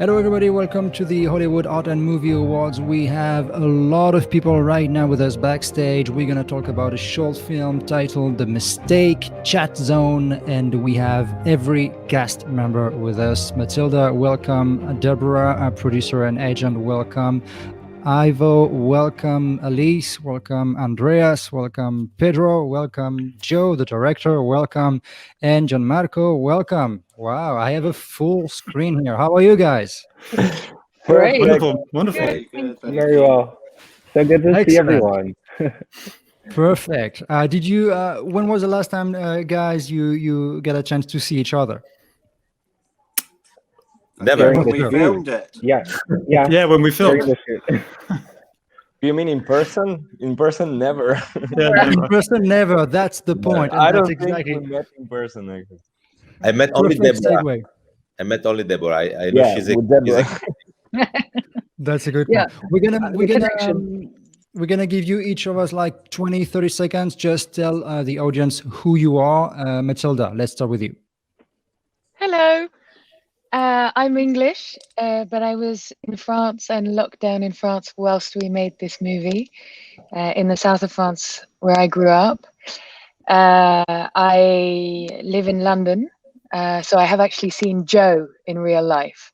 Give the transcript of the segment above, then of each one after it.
Hello, everybody. Welcome to the Hollywood Art and Movie Awards. We have a lot of people right now with us backstage. We're going to talk about a short film titled The Mistake, Chat Zone, and we have every cast member with us. Matilda, welcome. Deborah, our producer and agent, welcome. Ivo, welcome. Elise, welcome. Andreas, welcome. Pedro, welcome. Joe, the director, welcome. And Gianmarco, welcome. Wow, I have a full screen here. How are you guys? Great. Wonderful, wonderful. Very good. Very well. So good to see everyone. Perfect. Did you? When was the last time, guys, you get a chance to see each other? Never. During When the we filmed it. Yeah. Yeah, when we During filmed. the shoot. You mean in person? In person, never. Yeah, In never. person, never. That's the point. And I that's don't exactly think we met in person. Actually. I met only perfect Deborah. segue. I met only Deborah. I know Yeah, she's a with Deborah. That's a good Yeah. point. Connection. We're gonna give you each of us like 20, 30 seconds. Just tell the audience who you are. Matilda, let's start with you. Hello. I'm English, but I was in France and locked down in France whilst we made this movie in the south of France where I grew up. I live in London, so I have actually seen Joe in real life.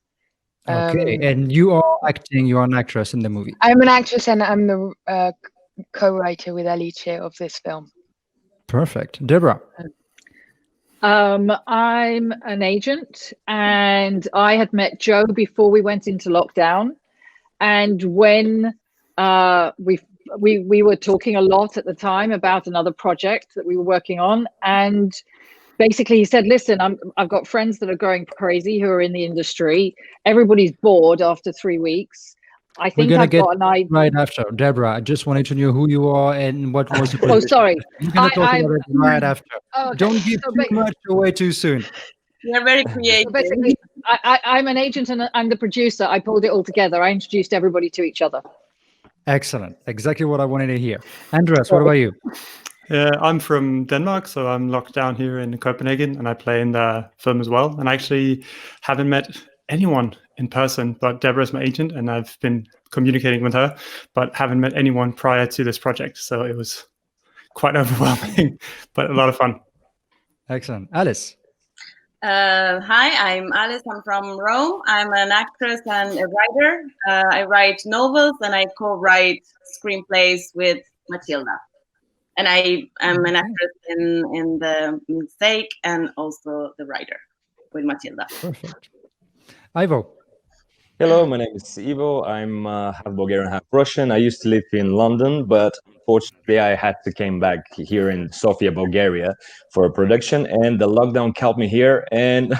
Okay, and you are acting. You are an actress in the movie. I'm an actress and I'm the co-writer with Alice of this film. Perfect. Deborah. I'm an agent, and I had met Joe before we went into lockdown. And when we were talking a lot at the time about another project that we were working on, and basically he said, "Listen, I've got friends that are going crazy who are in the industry. Everybody's bored after 3 weeks. I We're think gonna I've get got an idea." right after. Deborah, I just wanted to know who you are and what was the Oh, position. sorry. We're gonna talk I- about it right after. Oh, okay. Don't give So too much away too soon. You're very creative. basically, I'm an agent and I'm the producer. I pulled it all together. I introduced everybody to each other. Excellent. Exactly what I wanted to hear. Andreas, what about you? I'm from Denmark, so I'm locked down here in Copenhagen, and I play in the film as well. And I actually haven't met anyone in person, but Deborah's my agent, and I've been communicating with her, but haven't met anyone prior to this project. So it was quite overwhelming, but a lot of fun. Excellent. Alice. Hi, I'm Alice. I'm from Rome. I'm an actress and a writer. I write novels and I co-write screenplays with Matilda. And I am an actress in The Mistake and also the writer with Matilda. Perfect. Ivo. Hello, my name is Ivo. I'm half Bulgarian, half Russian. I used to live in London, but unfortunately I had to came back here in Sofia, Bulgaria for a production, and the lockdown kept me here. And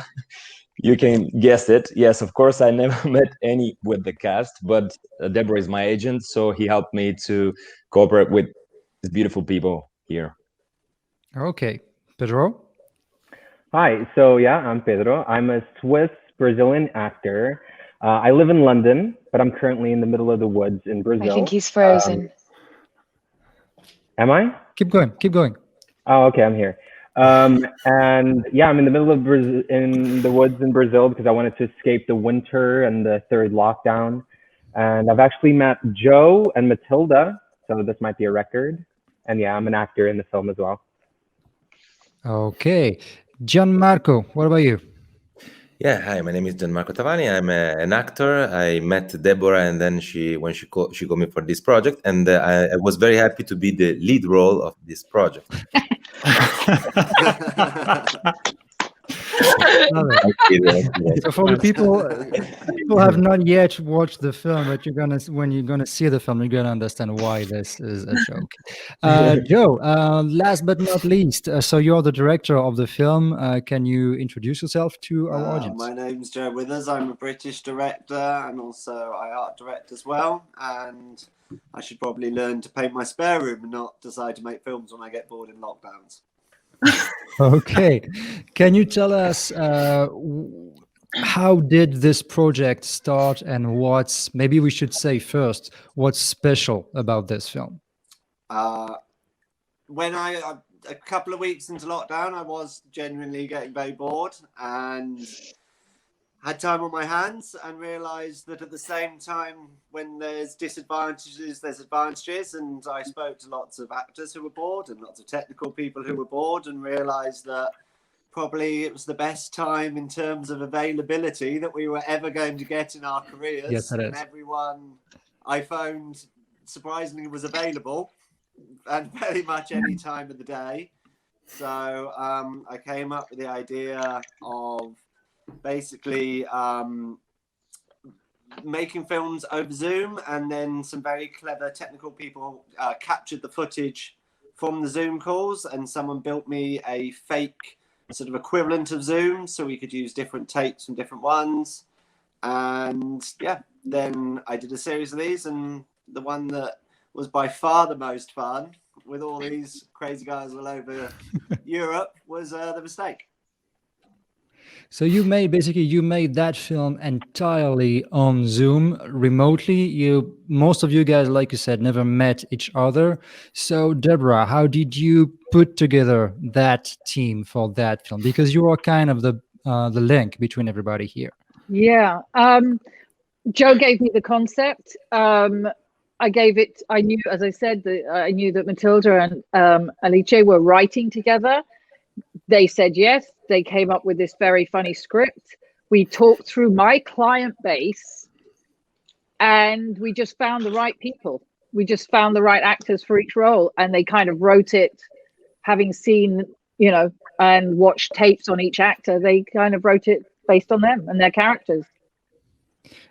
you can guess it. Yes, of course, I never met any with the cast, but Deborah is my agent, so he helped me to cooperate with these beautiful people here. Okay. Pedro. Hi, so yeah, I'm Pedro. I'm a Swiss Brazilian actor. I live in London, but I'm currently in the middle of the woods in Brazil. I think he's frozen. Am I? Keep going. Keep going. Oh, okay, I'm here. And yeah, I'm in the middle of in the woods in Brazil because I wanted to escape the winter and the third lockdown. And I've actually met Joe and Matilda, so this might be a record. And yeah, I'm an actor in the film as well. Okay. Gianmarco, what about you? Yeah, hi. My name is Gianmarco Tavani. I'm an actor. I met Deborah, and then she called me for this project, and I was very happy to be the lead role of this project. So for the people have not yet watched the film, but when you're gonna see the film, you're gonna understand why this is a joke. Joe, last but not least, so you're the director of the film. Can you introduce yourself to our audience? My name's Joe Withers. I'm a British director and also I art direct as well. And I should probably learn to paint my spare room and not decide to make films when I get bored in lockdowns. Okay. Can you tell us how did this project start and maybe we should say first, what's special about this film? When a couple of weeks into lockdown, I was genuinely getting very bored, and had time on my hands and realized that at the same time, when there's disadvantages, there's advantages. And I spoke to lots of actors who were bored and lots of technical people who were bored, and realized that probably it was the best time in terms of availability that we were ever going to get in our careers. Yes, it and is. everyone I phoned surprisingly was available, and very much any time of the day. So I came up with the idea of basically making films over Zoom, and then some very clever technical people captured the footage from the Zoom calls, and someone built me a fake sort of equivalent of Zoom, so we could use different tapes from different ones. And yeah, then I did a series of these, and the one that was by far the most fun, with all these crazy guys all over Europe, was The Mistake. So you made that film entirely on Zoom remotely. Most of you guys, like you said, never met each other. So Deborah, how did you put together that team for that film? Because you are kind of the link between everybody here. Yeah. Joe gave me the concept. I knew, as I said, I knew that Matilda and Alice were writing together. They said yes. They came up with this very funny script. We talked through my client base, and we just found the right people. We just found the right actors for each role, and they kind of wrote it, having seen, and watched tapes on each actor. They kind of wrote it based on them and their characters.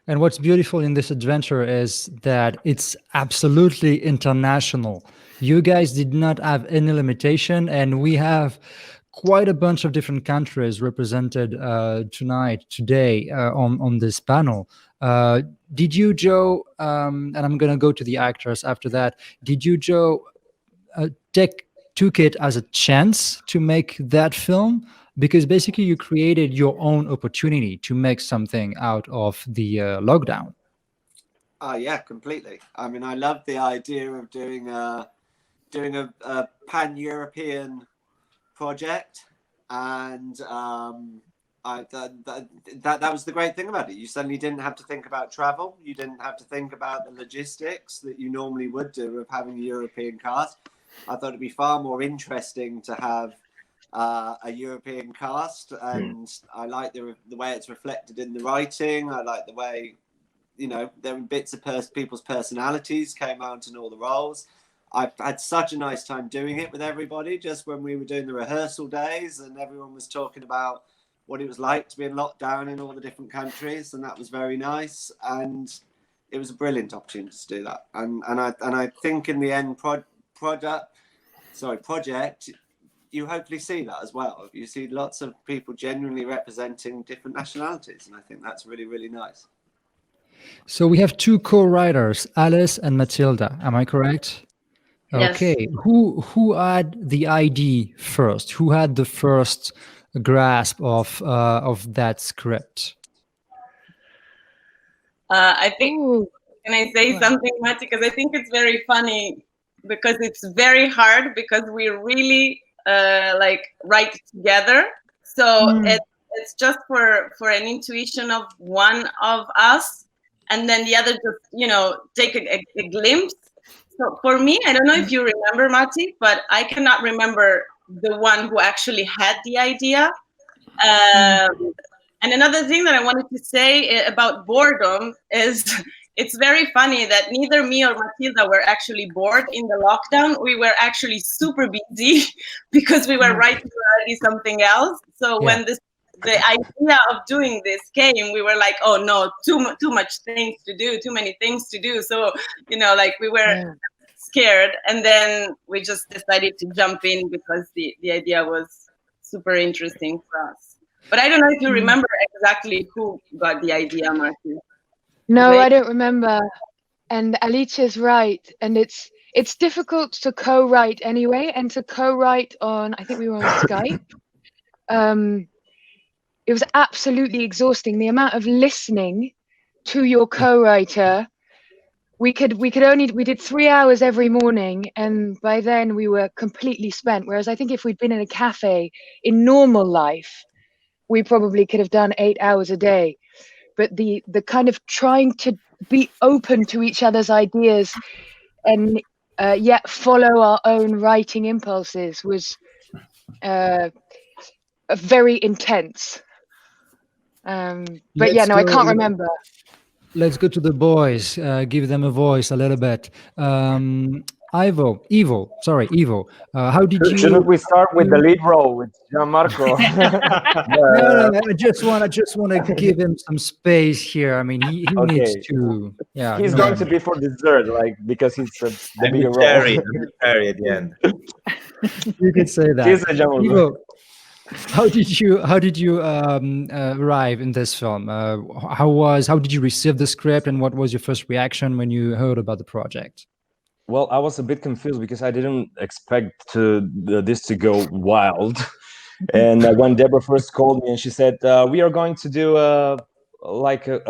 And what's beautiful in this adventure is that it's absolutely international. You guys did not have any limitation, and we have quite a bunch of different countries represented today on this panel. Did you, Joe, and I'm going to go to the actors after that, did you, Joe, took it as a chance to make that film? Because basically you created your own opportunity to make something out of the lockdown. Yeah, completely. I mean, I love the idea of doing a pan-European project, and that was the great thing about it. You suddenly didn't have to think about travel. You didn't have to think about the logistics that you normally would do of having a European cast. I thought it'd be far more interesting to have a European cast, and I like the way it's reflected in the writing. I like the way, there were bits of people's personalities came out in all the roles. I've had such a nice time doing it with everybody, just when we were doing the rehearsal days, and everyone was talking about what it was like to be in lockdown in all the different countries, and that was very nice. And it was a brilliant opportunity to do that. And I think in the end project, you hopefully see that as well. You see lots of people genuinely representing different nationalities, and I think that's really, really nice. So we have two co-writers, Alice and Matilda. Am I correct? Yes. Okay. Who had the idea first? Who had the first grasp of that script? I think. Can I say something, Mati? Because I think it's very funny, because it's very hard, because we really write together. So it's just for an intuition of one of us, and then the other just take a glimpse. So for me, I don't know if you remember, Mati, but I cannot remember the one who actually had the idea. And another thing that I wanted to say about boredom is it's very funny that neither me or Matilda were actually bored in the lockdown. We were actually super busy because we were writing already something else. So when the idea of doing this came, we were like, oh no, too much things to do, too many things to do. So, we were scared. And then we just decided to jump in because the idea was super interesting for us. But I don't know if you remember exactly who got the idea, Martin. No, I don't remember. And Alice is right. And it's difficult to co-write anyway, and to co-write on, I think we were on Skype. It was absolutely exhausting. The amount of listening to your co-writer. We did 3 hours every morning, and by then we were completely spent. Whereas I think if we'd been in a cafe in normal life, we probably could have done 8 hours a day. But the kind of trying to be open to each other's ideas and yet follow our own writing impulses was very intense. But yeah, no, I can't remember. Let's go to the boys. Give them a voice a little bit. Ivo. How did you? Shouldn't we start with the lead role with Gianmarco? No, I just want to give him some space here. I mean, he Okay. needs to. Yeah, He's going to be for dessert, like, because he's the bigger role. I'm Terry at the end. You could say that. He's a gentleman. Ivo, how did you arrive in this film? How did you receive the script, and what was your first reaction when you heard about the project? Well, I was a bit confused because I didn't expect this to go wild. And when Deborah first called me and she said, we are going to do a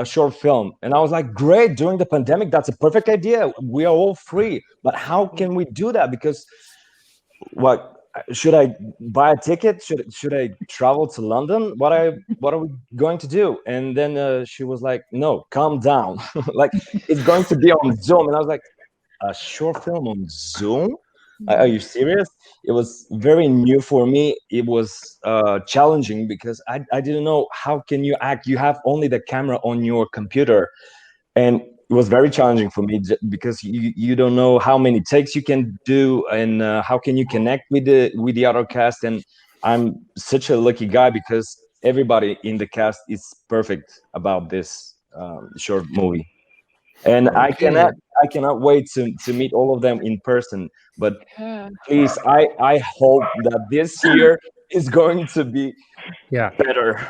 short film. And I was like, great, during the pandemic, that's a perfect idea. We are all free. But how can we do that? Because should I buy a ticket? Should I travel to London? What are we going to do? And then she was like, no, calm down. Like, it's going to be on Zoom. And I was like, a short film on Zoom? Are you serious? It was very new for me. It was challenging because I didn't know how can you act. You have only the camera on your computer, and it was very challenging for me because you don't know how many takes you can do and how can you connect with the other cast. And I'm such a lucky guy because everybody in the cast is perfect about this short movie. And Okay. I cannot wait to meet all of them in person. But please, I hope that this year is going to be better.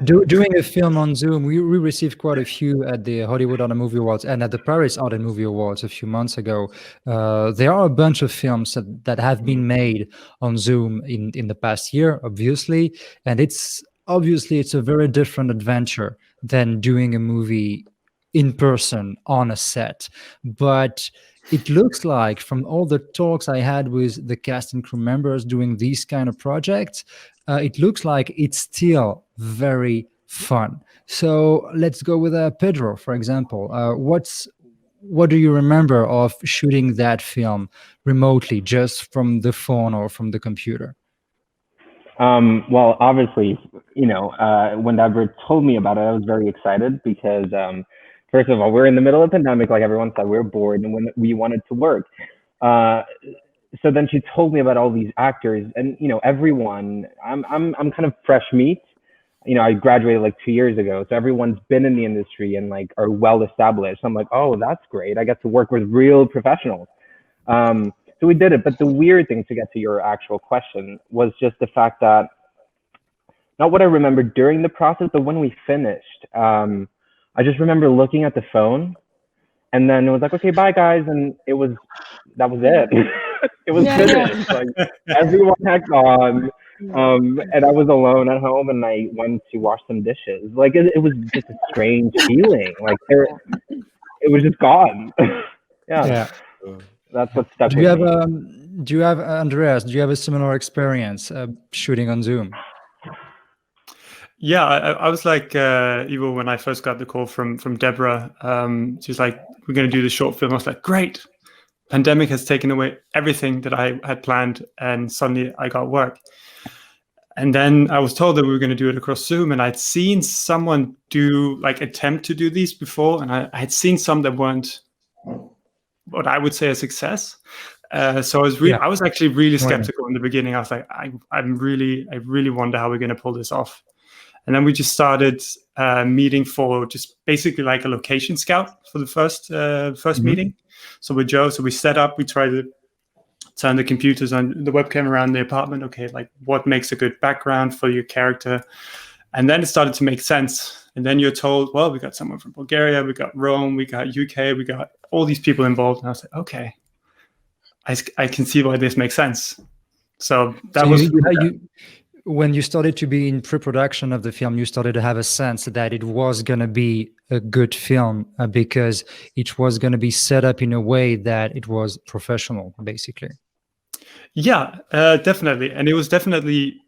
Doing a film on Zoom, we received quite a few at the Hollywood Art and Movie Awards and at the Paris Art and Movie Awards a few months ago. There are a bunch of films that have been made on Zoom in the past year, obviously, and it's a very different adventure than doing a movie in person on a set. But it looks like from all the talks I had with the cast and crew members doing these kind of projects, it looks like it's still very fun. So let's go with Pedro, for example. What do you remember of shooting that film remotely, just from the phone or from the computer? Well, obviously, when Deborah told me about it, I was very excited because first of all, we're in the middle of a pandemic, like everyone said, we were bored and when we wanted to work. So then she told me about all these actors and, everyone, I'm kind of fresh meat. I graduated like 2 years ago. So everyone's been in the industry and like are well established. So I'm like, oh, that's great. I get to work with real professionals. So we did it. But the weird thing, to get to your actual question, was just the fact that, not what I remember during the process, but when we finished, I just remember looking at the phone and then it was like, okay, bye guys. And that was it. It was finished. Like everyone had gone. And I was alone at home and I went to wash some dishes. Like it was just a strange feeling. Like it was just gone. Yeah. That's what stuck with me. Do you have, Andreas, do you have a similar experience shooting on Zoom? Yeah, I was like Ivo when I first got the call from Deborah. She's like, "We're going to do the short film." I was like, "Great!" Pandemic has taken away everything that I had planned, and suddenly I got work. And then I was told that we were going to do it across Zoom, and I'd seen someone attempt to do these before, and I had seen some that weren't what I would say a success. So I was actually really skeptical in the beginning. I was like, I really wonder how we're going to pull this off. And then we just started meeting for just basically like a location scout for the first meeting. So with Joe, we set up, we tried to turn the computers on the webcam around the apartment. Okay, like what makes a good background for your character? And then it started to make sense. And then you're told, well, we got someone from Bulgaria, we got Rome, we got UK, we got all these people involved. And I was like, okay, I can see why this makes sense. So that was... When you started to be in pre-production of the film, you started to have a sense that it was going to be a good film because it was going to be set up in a way that it was professional, basically. Yeah, definitely. And it was definitely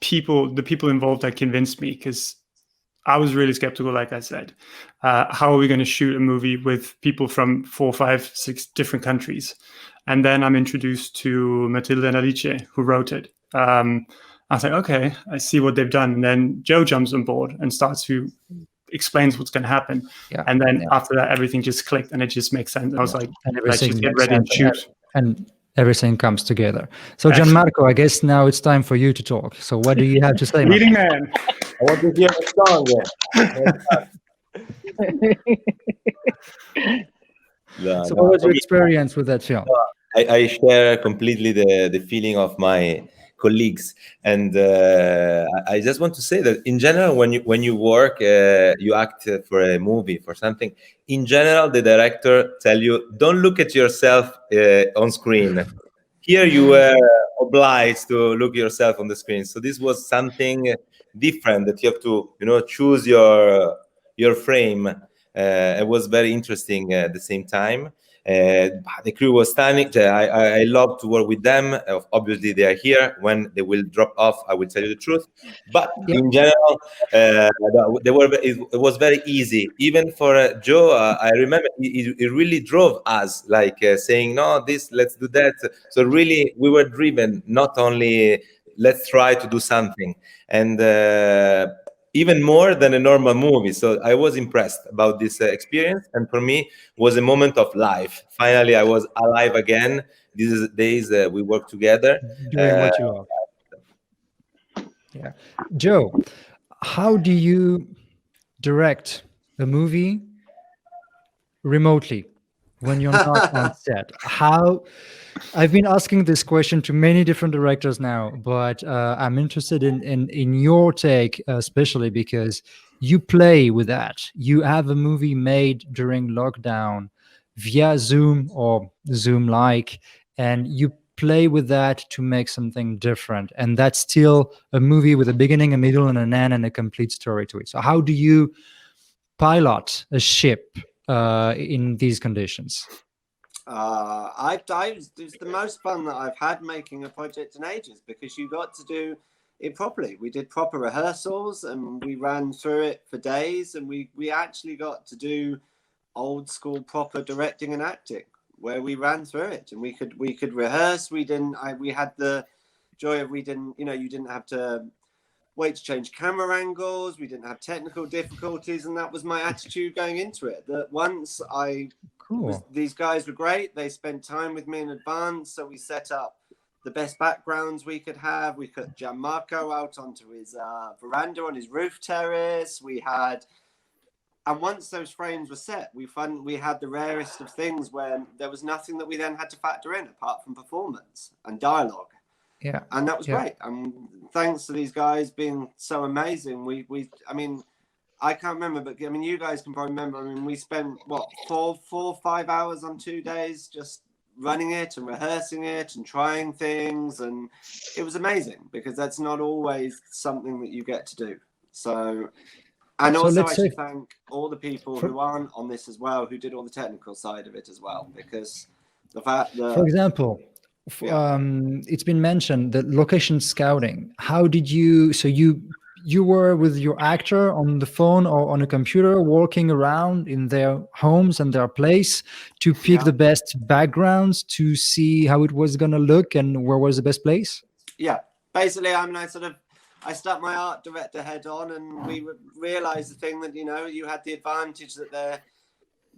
the people involved that convinced me, because I was really skeptical, like I said. How are we going to shoot a movie with people from 4, 5, 6 different countries? And then I'm introduced to Matilda and Alice, who wrote it. I was like, okay, I see what they've done. And then Joe jumps on board and starts to explains what's going to happen. Yeah. And then after that, everything just clicked and it just makes sense. I was like, and let's just get ready and shoot. And everything comes together. So, Gianmarco, I guess now it's time for you to talk. So, what do you have to say? Leading man. I want to hear a song. So, what was your experience with that film? I share completely the feeling of my colleagues, and I just want to say that in general, when you work, you act for a movie, for something. In general, the director tell you, don't look at yourself on screen. Here you were obliged to look yourself on the screen. So this was something different, that you have to, choose your frame. It was very interesting at the same time. The crew was stunning. I love to work with them. Obviously, they are here. When they will drop off, I will tell you the truth. But in general, it was very easy. Even for Joe, I remember he really drove us, like saying, "No, let's do that." So really, we were driven. Not only let's try to do something, and even more than a normal movie. So I was impressed about this experience, and for me, was a moment of life. Finally, I was alive again. These days we work together. Doing what you love. Yeah, Joe, how do you direct a movie remotely when you're not on set? I've been asking this question to many different directors now, but I'm interested in your take, especially because you play with that. You have a movie made during lockdown via Zoom or Zoom-like, and you play with that to make something different. And that's still a movie with a beginning, a middle, and an end, and a complete story to it. So how do you pilot a ship in these conditions? It's the most fun that I've had making a project in ages, because you got to do it properly. We did proper rehearsals and we ran through it for days, and we actually got to do old school proper directing and acting, where we ran through it and we could rehearse. We had the joy of, you didn't have to wait to change camera angles. We didn't have technical difficulties, and that was my attitude going into it. That once these guys were great. They spent time with me in advance, so we set up the best backgrounds we could have. We put Gianmarco out onto his veranda on his roof terrace. And once those frames were set, we had the rarest of things where there was nothing that we then had to factor in apart from performance and dialogue. Yeah, and that was great. And thanks to these guys being so amazing, I can't remember, but you guys can probably remember. We spent 4 5 hours on 2 days just running it and rehearsing it and trying things, and it was amazing, because that's not always something that you get to do. So, and also I should thank all the people who aren't on this as well, who did all the technical side of it as well, because the fact that, for example, it's been mentioned that location scouting. How did you? So you were with your actor on the phone or on a computer, walking around in their homes and their place to pick the best backgrounds, to see how it was going to look and where was the best place? Yeah, basically, I stuck my art director head on, and we realized the thing that, you had the advantage that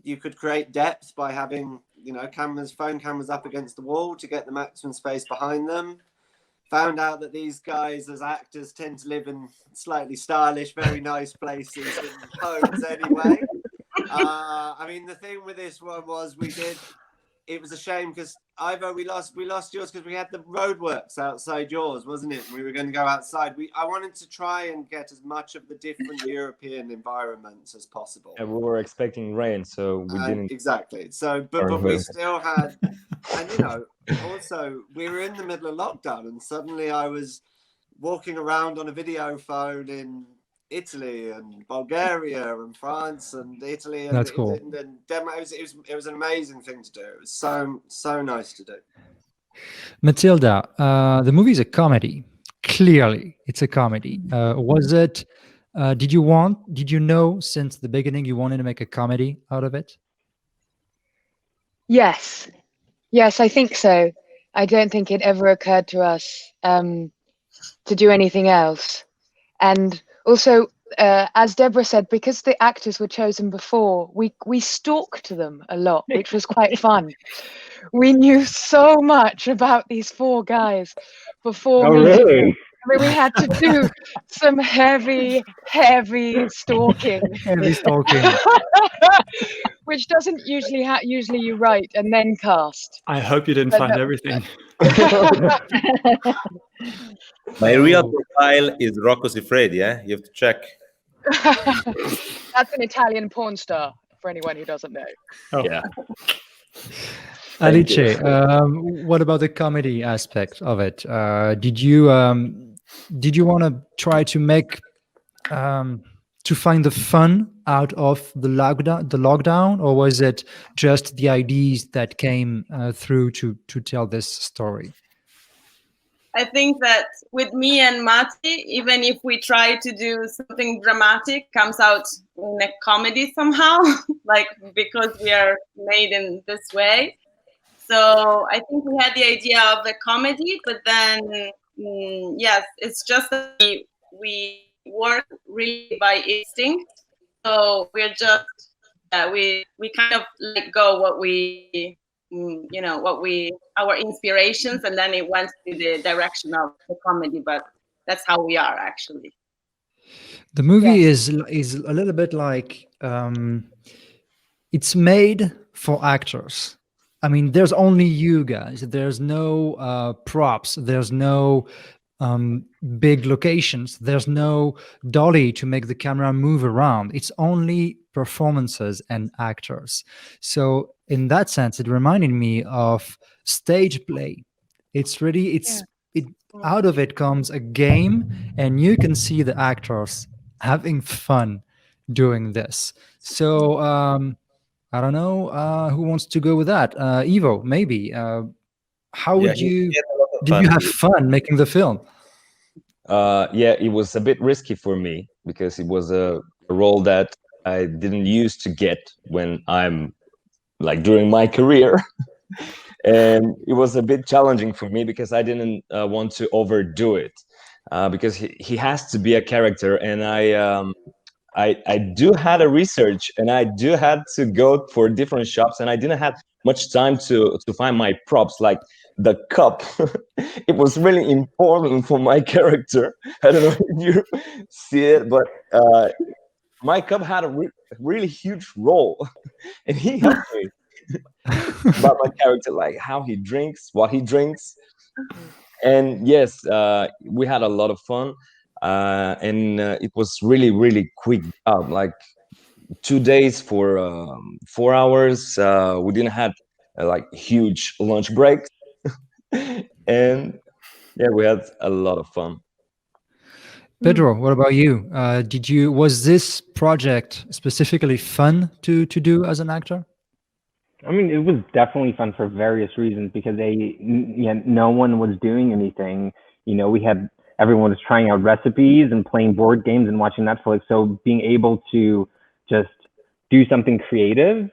you could create depth by having, phone cameras up against the wall to get the maximum space behind them. Found out that these guys as actors tend to live in slightly stylish, very nice places in homes anyway. The thing with this one was it was a shame, because Ivo, we lost yours because we had the roadworks outside yours, wasn't it? We were going to go outside. I wanted to try and get as much of the different European environments as possible. And we were expecting rain, so we didn't. Exactly. So, but we still had, and also we were in the middle of lockdown, and suddenly I was walking around on a video phone in Italy and Bulgaria and France and Italy and, That's cool. and Denmark. It was an amazing thing to do. It was so nice to do. Matilda, the movie is a comedy. clearly it's a comedy. Was it? Did you know since the beginning you wanted to make a comedy out of it? Yes, yes, I think so. I don't think it ever occurred to us to do anything else. And also, as Deborah said, because the actors were chosen before, we stalked them a lot, which was quite fun. We knew so much about these four guys before Oh, meeting them. really? I mean, we had to do some heavy, heavy stalking, Heavy stalking. which doesn't usually usually you write and then cast. I hope you didn't But find no. everything. My real Oh. profile is Rocco Siffredi. Yeah, you have to check. That's an Italian porn star, for anyone who doesn't know. Oh. Yeah. Thank you. Alice, what about the comedy aspect of it? Did you want to try to make to find the fun out of the lockdown, or was it just the ideas that came through to tell this story? I think that with me and Mati, even if we try to do something dramatic, comes out in a comedy somehow, like because we are made in this way. So I think we had the idea of a comedy, but then yes, it's just that we work really by instinct. So we're just we kind of let go what we what we our inspirations, and then it went to the direction of the comedy. But that's how we are actually. The movie Yes. is a little bit like it's made for actors. I mean, there's only you guys. There's no props. There's no big locations. There's no dolly to make the camera move around. It's only performances and actors. So in that sense, it reminded me of stage play. It's really it out of it comes a game, and you can see the actors having fun doing this. So I don't know who wants to go with that. Ivo, maybe. How Yeah, would you? he had a lot of Did fun. you have fun making the film? Yeah, it was a bit risky for me because it was a role that I didn't used to get when I'm like during my career. And it was a bit challenging for me because I didn't want to overdo it because he has to be a character, and I do had a research, and I do had to go for different shops, and I didn't have much time to find my props, like the cup. It was really important for my character. I don't know if you see it, but my cup had a really huge role, and he helped me about my character, like how he drinks, what he drinks. And yes, we had a lot of fun, and it was really quick job, like 2 days for 4 hours. We didn't have like huge lunch breaks. And yeah, we had a lot of fun. Pedro, what about you? Was this project specifically fun to do as an actor? I mean, it was definitely fun for various reasons because no one was doing anything. You know, everyone was trying out recipes and playing board games and watching Netflix. So being able to just do something creative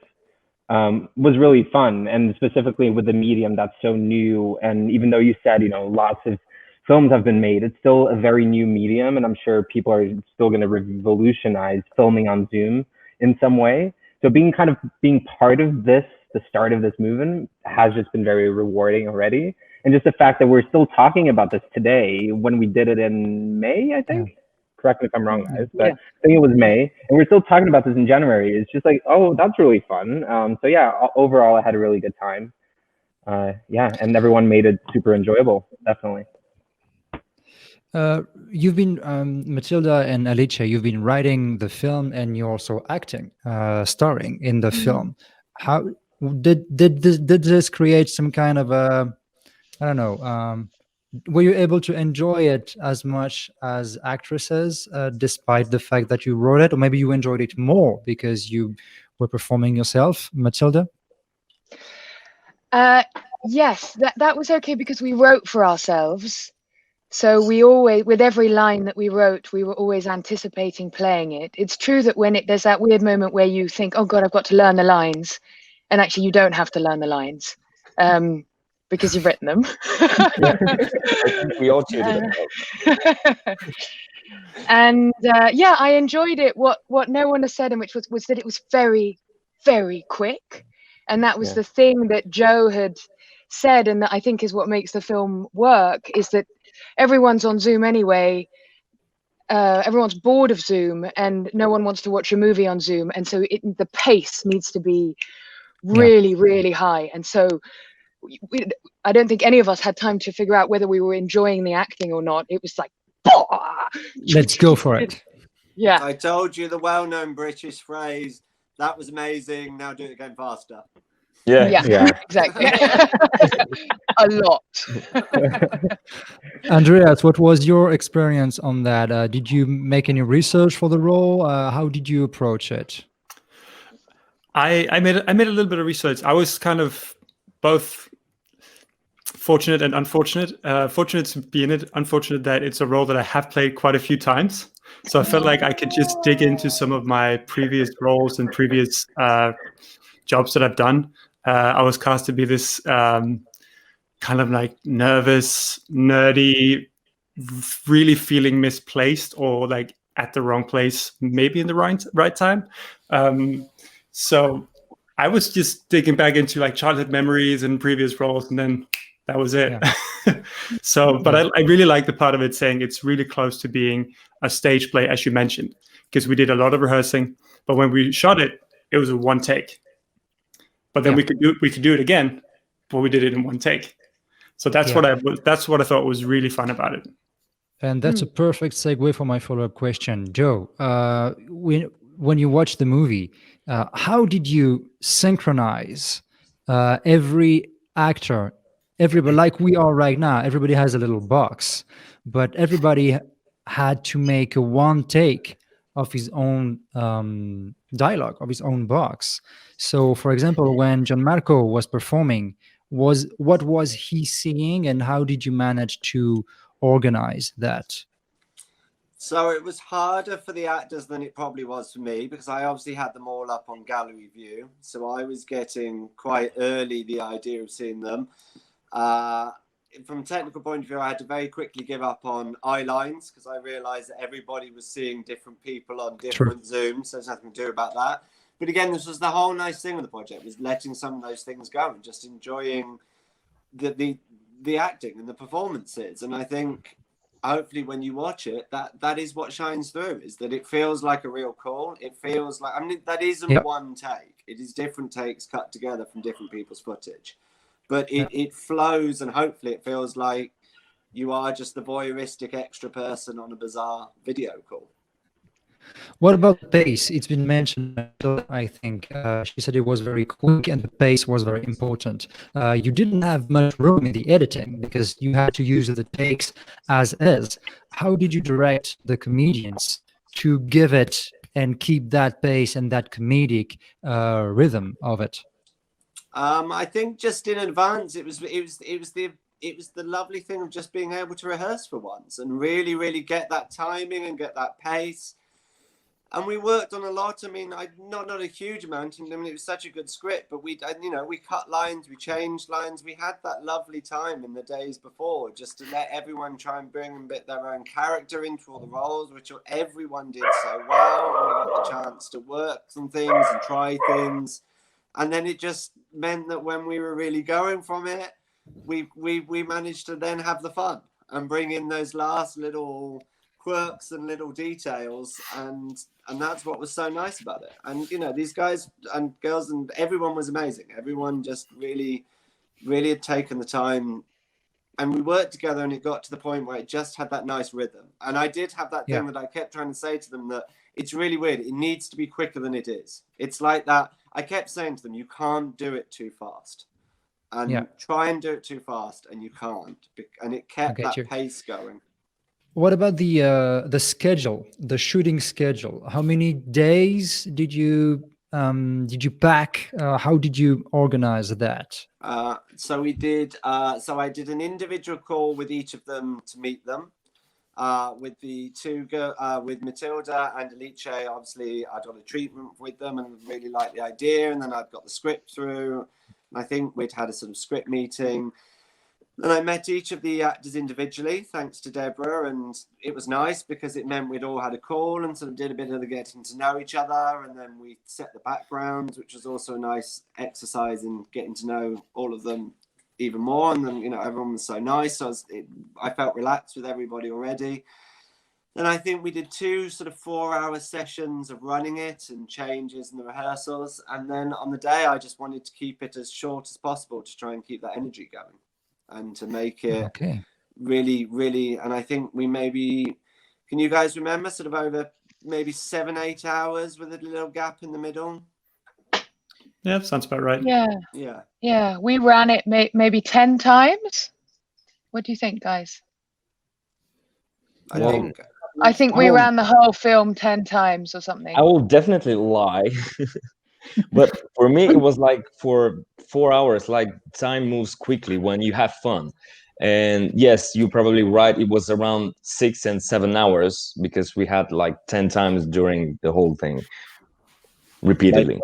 was really fun, and specifically with the medium that's so new. And even though you said, lots of films have been made, it's still a very new medium, and I'm sure people are still going to revolutionize filming on Zoom in some way. So being part of this, the start of this movement, has just been very rewarding already. And just the fact that we're still talking about this today, when we did it in May, I think. Yeah. Correct me if I'm wrong, guys, but yeah. I think it was May, and we're still talking about this in January. It's just like, oh, that's really fun. So yeah, overall, I had a really good time. Yeah, and everyone made it super enjoyable, definitely. You've been Matilda and Alice. You've been writing the film, and you're also acting, starring in the film. How did this create some kind of a, I don't know? Were you able to enjoy it as much as actresses, despite the fact that you wrote it, or maybe you enjoyed it more because you were performing yourself, Matilda? Yes, that was okay because we wrote for ourselves. So we always, with every line that we wrote, we were always anticipating playing it. It's true that when there's that weird moment where you think, oh God, I've got to learn the lines. And actually you don't have to learn the lines because you've written them. I think we all cheated. And yeah, I enjoyed it. What no one has said, and which was that it was very, very quick. And that was the thing that Joe had said, and that I think is what makes the film work, is that everyone's on Zoom anyway. Everyone's bored of Zoom, and no one wants to watch a movie on Zoom. And so the pace needs to be really, really high. And so I don't think any of us had time to figure out whether we were enjoying the acting or not. It was like, let's go for it. Yeah. I told you the well-known British phrase, that was amazing, now do it again faster. Yeah. Exactly. A lot. Andreas, what was your experience on that? Did you make any research for the role? How did you approach it? I made a little bit of research. I was kind of both fortunate and unfortunate. Fortunate to be in it, unfortunate that it's a role that I have played quite a few times. So I felt like I could just dig into some of my previous roles and previous jobs that I've done. I was cast to be this kind of like nervous, nerdy, really feeling misplaced or like at the wrong place, maybe in the right time. So I was just digging back into like childhood memories and previous roles, and then that was it. Yeah. So, but I really like the part of it saying it's really close to being a stage play, as you mentioned, because we did a lot of rehearsing, but when we shot it, it was a one take. But then we could do it again, but we did it in one take. So that's what I thought was really fun about it. And that's a perfect segue for my follow-up question, Joe. When you watch the movie, how did you synchronize every actor? Everybody, like we are right now, everybody has a little box, but everybody had to make a one take of his own dialogue, of his own box. So, for example, when Gianmarco was performing, what was he seeing, and how did you manage to organize that? So it was harder for the actors than it probably was for me, because I obviously had them all up on gallery view. So I was getting quite early the idea of seeing them. From a technical point of view, I had to very quickly give up on eye lines, because I realized that everybody was seeing different people on different Zooms. So there's nothing to do about that. But again, this was the whole nice thing with the project, was letting some of those things go and just enjoying the acting and the performances. And I think hopefully when you watch it, that is what shines through, is that it feels like a real call. It feels like, I mean, that isn't one take. It is different takes cut together from different people's footage. But it flows, and hopefully it feels like you are just the voyeuristic extra person on a bizarre video call. What about the pace? It's been mentioned, I think. She said it was very quick and the pace was very important. You didn't have much room in the editing because you had to use the takes as is. How did you direct the comedians to give it and keep that pace and that comedic rhythm of it? I think just in advance, it was the lovely thing of just being able to rehearse for once and really, really get that timing and get that pace. And we worked on a lot. I mean, not a huge amount. I mean, it was such a good script, but we cut lines, we changed lines. We had that lovely time in the days before, just to let everyone try and bring a bit their own character into all the roles, which everyone did so well. And we got the chance to work some things and try things. And then it just meant that when we were really going from it, we managed to then have the fun and bring in those last little quirks and little details, and that's what was so nice about it. And these guys and girls and everyone was amazing. Everyone just really, really had taken the time, and we worked together, and it got to the point where it just had that nice rhythm. And I did have that thing that I kept trying to say to them, that it's really weird. It needs to be quicker than it is. It's like that. I kept saying to them, you can't do it too fast, and try and do it too fast, and you can't. And it kept that pace going. What about the schedule, the shooting schedule? How many days did you Did you pack? How did you organize that? So we did. So I did an individual call with each of them to meet them. With the two with Matilda and Alice, obviously I'd got a treatment with them and really liked the idea, and then I'd got the script through, and I think we'd had a sort of script meeting. And I met each of the actors individually, thanks to Deborah, and it was nice because it meant we'd all had a call and sort of did a bit of the getting to know each other, and then we set the backgrounds, which was also a nice exercise in getting to know all of them even more. And then, everyone was so nice, so I felt relaxed with everybody already. Then I think we did 2 sort of 4-hour sessions of running it and changes and the rehearsals, and then on the day I just wanted to keep it as short as possible to try and keep that energy going and to make it really, really. And I think we maybe, can you guys remember, sort of over maybe 7-8 hours with a little gap in the middle? Yeah, sounds about right. Yeah. We ran it maybe 10 times. What do you think, guys? I think we ran the whole film 10 times or something. I will definitely lie. But for me, it was like for 4 hours, like time moves quickly when you have fun. And yes, you're probably right. It was around 6 and 7 hours because we had like 10 times during the whole thing, repeatedly.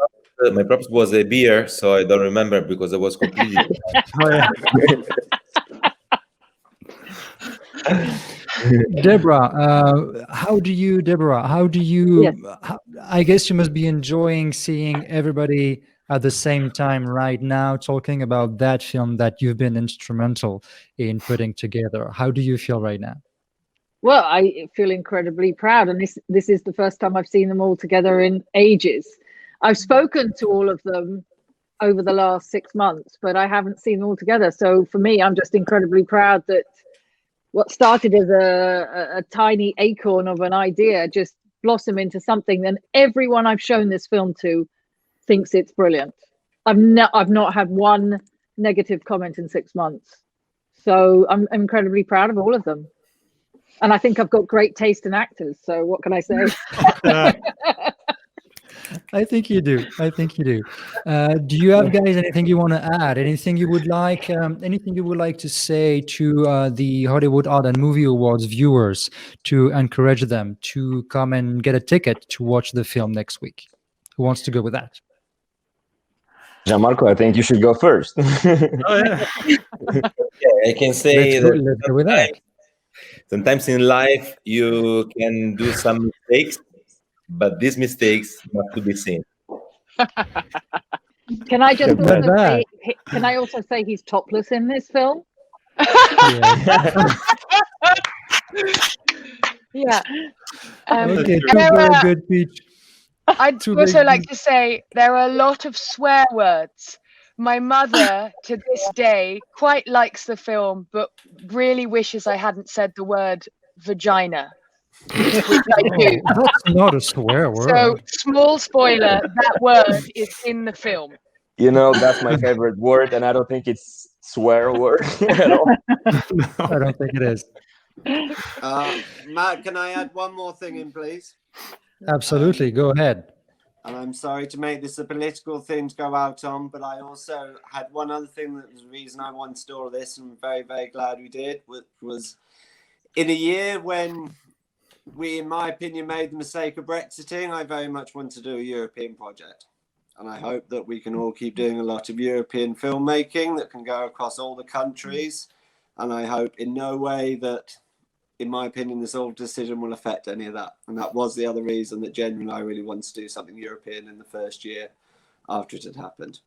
My props was a beer, so I don't remember because I was completely. Deborah, how do you? Yes. I guess you must be enjoying seeing everybody at the same time right now, talking about that film that you've been instrumental in putting together. How do you feel right now? Well, I feel incredibly proud, and this is the first time I've seen them all together in ages. I've spoken to all of them over the last 6 months, but I haven't seen them all together. So for me, I'm just incredibly proud that what started as a tiny acorn of an idea just blossomed into something. And everyone I've shown this film to thinks it's brilliant. I've not had one negative comment in 6 months. So I'm incredibly proud of all of them. And I think I've got great taste in actors. So what can I say? I think you do. Do you have, guys, anything you want to add? Anything you would like? Anything you would like to say to the Hollywood Art and Movie Awards viewers to encourage them to come and get a ticket to watch the film next week? Who wants to go with that? Gianmarco, I think you should go first. I can say Let's go with that. Sometimes in life you can do some mistakes, but these mistakes not to be seen. Can I just also say he's topless in this film? Yeah. Okay, good speech. I'd also like to say there are a lot of swear words. My mother, to this day, quite likes the film, but really wishes I hadn't said the word vagina, which I do. That's not a swear word. So, small spoiler, that word is in the film. That's my favorite word, and I don't think it's swear word at all. I don't think it is. Matt, can I add one more thing in, please? Absolutely, go ahead. And I'm sorry to make this a political thing to go out on, but I also had one other thing that was the reason I wanted to do all this, and I'm very, very glad we did, which was in a year when we, in my opinion, made the mistake of Brexiting, I very much want to do a European project. And I hope that we can all keep doing a lot of European filmmaking that can go across all the countries. And I hope in no way that, in my opinion, this whole decision will affect any of that. And that was the other reason that Jen and I really wanted to do something European in the first year after it had happened.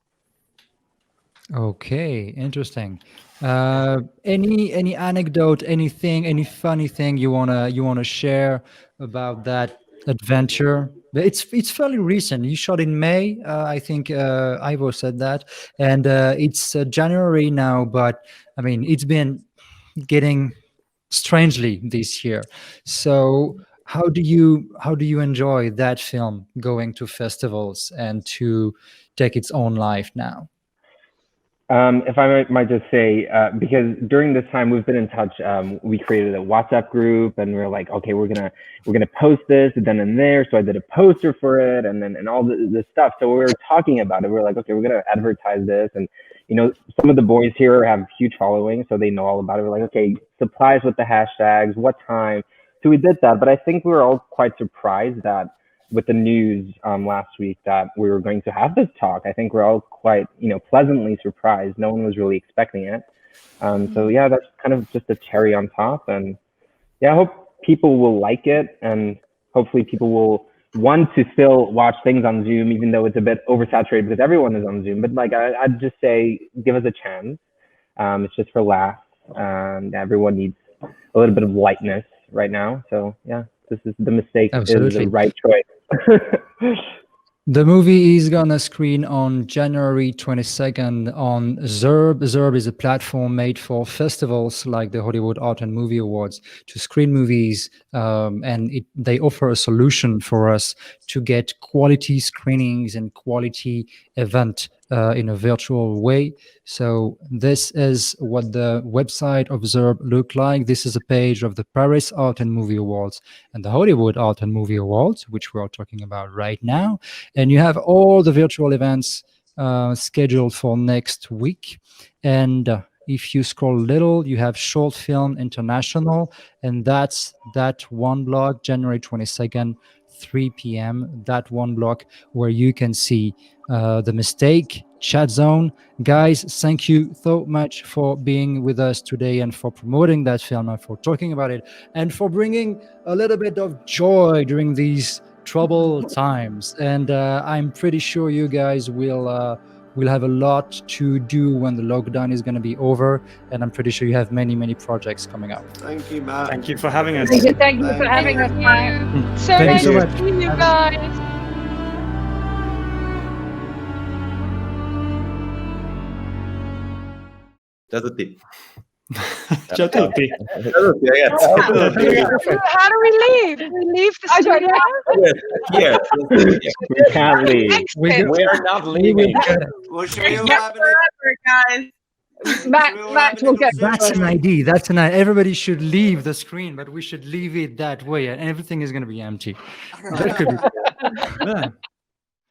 Okay, interesting. Any anecdote, anything, any funny thing you wanna share about that adventure? It's fairly recent. You shot in May, I think. Ivo said that, and it's January now. But I mean, it's been getting strangely this year. So how do you enjoy that film going to festivals and to take its own life now? If I might just say, because during this time we've been in touch, we created a WhatsApp group, and we are like, okay, we're gonna post this then and there. So I did a poster for it, and all this stuff. So we were talking about it. We were like, okay, we're gonna advertise this, and some of the boys here have huge followings, so they know all about it. We're like, okay, supplies with the hashtags, what time. So we did that, but I think we were all quite surprised that with the news last week that we were going to have this talk. I think we're all quite, pleasantly surprised. No one was really expecting it. So yeah, that's kind of just a cherry on top. And yeah, I hope people will like it, and hopefully people will want to still watch things on Zoom, even though it's a bit oversaturated because everyone is on Zoom. But like, I'd just say, give us a chance. It's just for laughs, and everyone needs a little bit of lightness right now. So yeah, this is The Mistake. Absolutely. Is the right choice. The movie is gonna screen on January 22nd on Zurb. Zurb is a platform made for festivals like the Hollywood Art and Movie Awards to screen movies, and they offer a solution for us to get quality screenings and quality event in a virtual way. So this is what the website of Zurb look like. This is a page of the Paris Art and Movie Awards and the Hollywood Art and Movie Awards, which we are talking about right now. And you have all the virtual events scheduled for next week. And if you scroll a little, you have Short Film International, and that's that one block, January 22nd, 3 p.m., that one block where you can see The Mistake, Chat Zone. Guys, thank you so much for being with us today and for promoting that film and for talking about it and for bringing a little bit of joy during these troubled times. And I'm pretty sure you guys will have a lot to do when the lockdown is going to be over, and I'm pretty sure you have many projects coming up. Thank you, Matt. Thank you for having us. Thank you for having us, Matt. So Thank nice you so to much. see you guys. Just a tip. Ciao a tutti. Just a tip, ragazzi. How do we leave? Do we leave the I don't studio? Yes, yes. We can't leave. We are not leaving. Well, should we all Yeah, have a forever, guys. Matt will get That's an idea. That's an idea. Everybody should leave the screen, but we should leave it that way, and everything is going to be empty. That could be. Yeah.